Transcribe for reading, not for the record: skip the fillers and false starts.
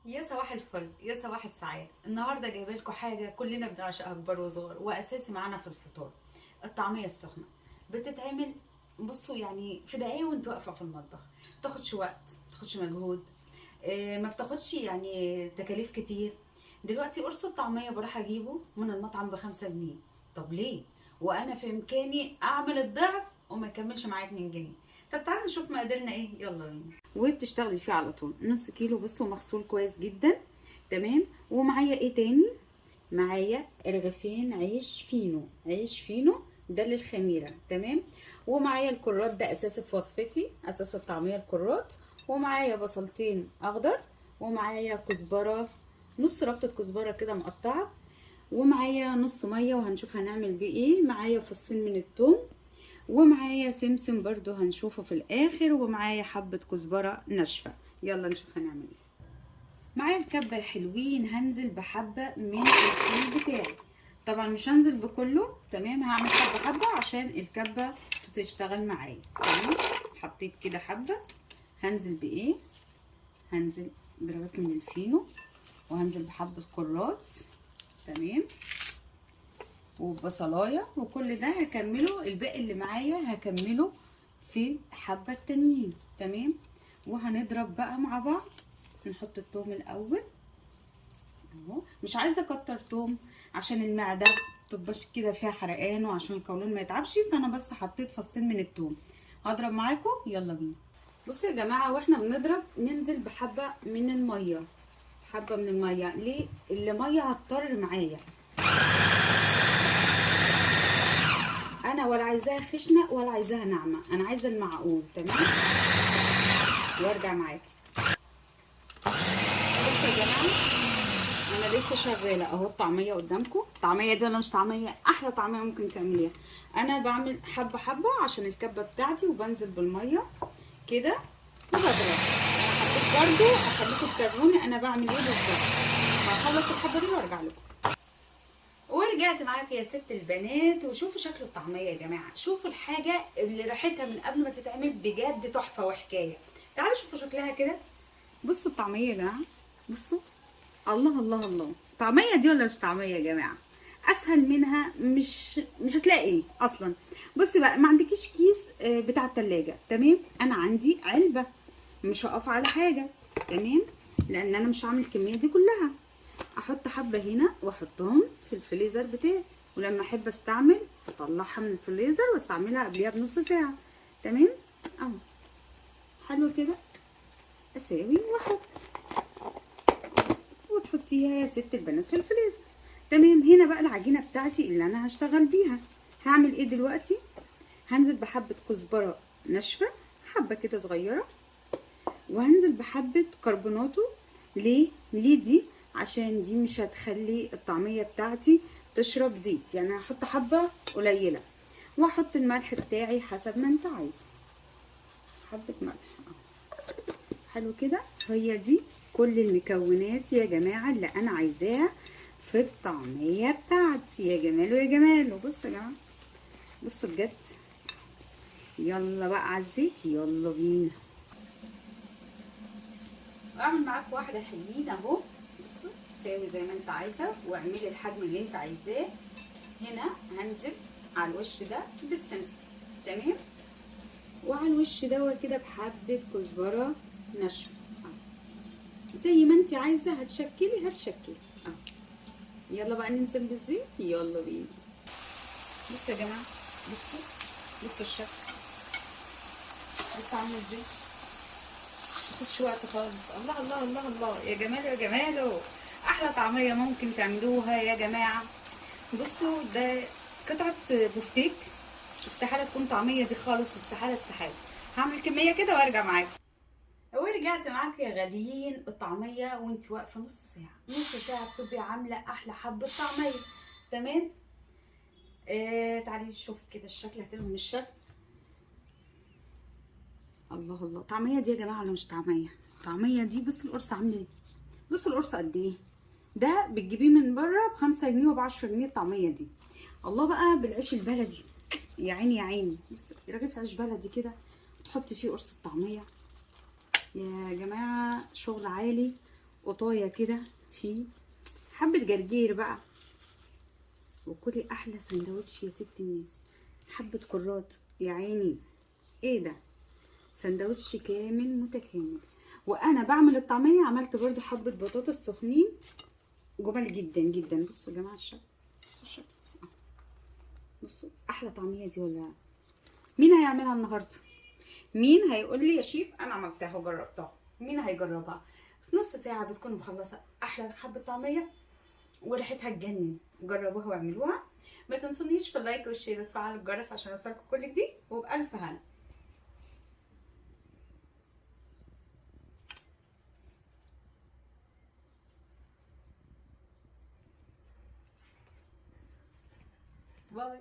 يا صباح الفل، يا صباح السعادة. النهارده جايبه لكم حاجه كلنا بنعشقها كبار وصغار، واساسي معانا في الفطار. الطعميه السخنه بتتعمل، بصوا يعني في دقايق وانت واقفه في المطبخ. تاخدش وقت، تاخدش مجهود، ما بتاخدش يعني تكاليف كتير. دلوقتي قرص الطعميه بروح اجيبه من المطعم ب5 جنيه. طب ليه وانا في امكاني اعمل الضعف وما يكملش معايا 2 جنيه؟ طب تعالوا نشوف مقاديرنا ايه، يلا بينا. وبتشتغلي فيه على طول نص كيلو، بصوا مغسول كويس جدا. تمام. ومعايا ايه تاني؟ معايا رغيفين عيش فينو، عيش فينو ده للخميره. تمام. ومعايا الكرات، ده اساسي في وصفتي، اساس الطعميه الكرات. ومعايا بصلتين اخضر، ومعايا كزبره، نص ربطه كزبره كده مقطعه. ومعايا نص ميه وهنشوف هنعمل بيه ايه. معايا فصين من الثوم، ومعايا سمسم برضو هنشوفه في الاخر، ومعايا حبة كزبرة ناشفة. يلا نشوف هنعمل ايه. معايا الكبة الحلوين، هنزل بحبة من الفول بتاعي. طبعا مش هنزل بكله، تمام، هعمل حبة حبة عشان الكبة تشتغل معايا. تمام. حطيت كده حبة. هنزل بايه؟ هنزل برغيف من الفينو، وهنزل بحبة كرات. تمام. وبصلايه، وكل ده هكمله، الباقي اللي معايا هكمله في حبه التانيين. تمام. وهنضرب بقى مع بعض. نحط التوم الاول اهو، مش عايزه اكتر توم عشان المعده متبقاش كده فيها حرقان، وعشان القولون ما يتعبش، فانا بس حطيت فصين من التوم. هضرب معاكم، يلا بينا. بصوا يا جماعه، واحنا بنضرب ننزل بحبه من الميه، حبه من الميه. ليه؟ اللي ميه هتطر معايا، انا ولا عايزاها خشنه ولا عايزاها ناعمه، انا عايزه المعقول. تمام. وارجع معاكم. بصوا يا جماعه، انا لسه شغاله اهو. الطعميه قدامكم، الطعميه دي ولا مش طعميه؟ احلى طعميه ممكن تعمليها. انا بعمل حبه حبه عشان الكبه بتاعتي، وبنزل بالميه كده وبضرب. انا حبيت برضو اخليكم تتابعوني انا بعمل ايه بالظبط. هخلص الحبه دي وارجع لكم. ورجعت معاكم يا ست البنات، وشوفوا شكل الطعميه يا جماعه. شوفوا الحاجه اللي ريحتها من قبل ما تتعمل بجد تحفه وحكايه. تعالوا شوفوا شكلها كده. بصوا الطعميه يا جماعه، بصوا. الله الله الله، طعميه دي ولا مش طعميه يا جماعه؟ اسهل منها مش هتلاقي اصلا. بصي بقى، ما عندكيش كيس بتاع التلاجة، تمام، انا عندي علبه. مش هقف على حاجه، تمام، لان انا مش هعمل الكميه دي كلها. احط حبه هنا واحطهم في الفريزر بتاعي، ولما احب استعمل اطلعها من الفريزر واستعملها قبلها بنص ساعه. تمام اهو، حلو كده. اساوي واحط، وتحطيها يا ست البنات في الفريزر. تمام. هنا بقى العجينه بتاعتي اللي انا هشتغل بيها. هعمل ايه دلوقتي؟ هنزل بحبه كزبره ناشفه، حبه كده صغيره، وهنزل بحبه كربوناتو. ليه دي؟ عشان دي مش هتخلي الطعميه بتاعتي تشرب زيت، يعني هحط حبه قليله. واحط الملح بتاعي حسب ما انت عايزه، حبه ملح. حلو كده. هي دي كل المكونات يا جماعه اللي انا عايزاها في الطعميه بتاعتي. يا جماله يا جماله، بصوا يا جماعه، بصوا بجد. يلا بقى على الزيت، يلا بينا. اعمل معاك واحده حلوين اهو. بصوا، ساوي زي ما انت عايزه، واعملي الحجم اللي انت عايزاه. هنا هنزل على الوش ده بالسمسم. تمام. وعلى الوش ده كده بحبه كزبره ناشفه زي ما انت عايزه. هتشكلي اهو. يلا بقى ننزل بالزيت، يلا بينا. بصوا يا جماعه، بصوا، بصوا الشكل، بصوا عامله ازاي. متاخدش وقت خالص. الله الله الله الله، يا جماله يا جماله. احلى طعميه ممكن تعملوها يا جماعه. بصوا، ده قطعه بفتيك، استحاله تكون طعميه دي خالص، استحاله استحاله. هعمل كميه كده وارجع معاكم. ورجعت معاك يا غاليين. الطعميه وانت واقفه نص ساعه، نص ساعه بتبقي عامله احلى حبه طعميه. تمام. تعالي شوفي كده الشكل، هتبقى من الشكل. الله الله، طعميه دي يا جماعه ولا مش طعميه؟ طعميه دي. بصوا القرص عامله ايه، بصوا القرص قد ايه. ده بتجيبيه من بره ب5 جنيه وب10 جنيه الطعميه دي. الله بقى بالعيش البلدي، يا عيني يا عيني. بصوا رغيف عيش بلدي كده، تحطي فيه قرص الطعميه. يا جماعه شغل عالي قطايه كده في حبه جرجير بقى، وكلي احلى سندوتش يا ست الناس. حبه كرات يا عيني، ايه ده، سندوتش كامل متكامل. وانا بعمل الطعميه عملت برضو حبه بطاطس سخنين جمال جدا جدا. بصوا يا جماعه الشكل، بصوا الشكل، بصوا احلى طعميه دي ولا؟ مين هيعملها النهارده؟ مين هيقول لي يا شيف انا عملتها وجربتها؟ مين هيجربها؟ في نص ساعه بتكون مخلصه احلى حبه طعميه وريحتها تجنن. جربوها واعملوها. ما تنسونيش في اللايك والشير وتفعلوا الجرس عشان يوصلكم كل جديد، وبألف هنا. باي.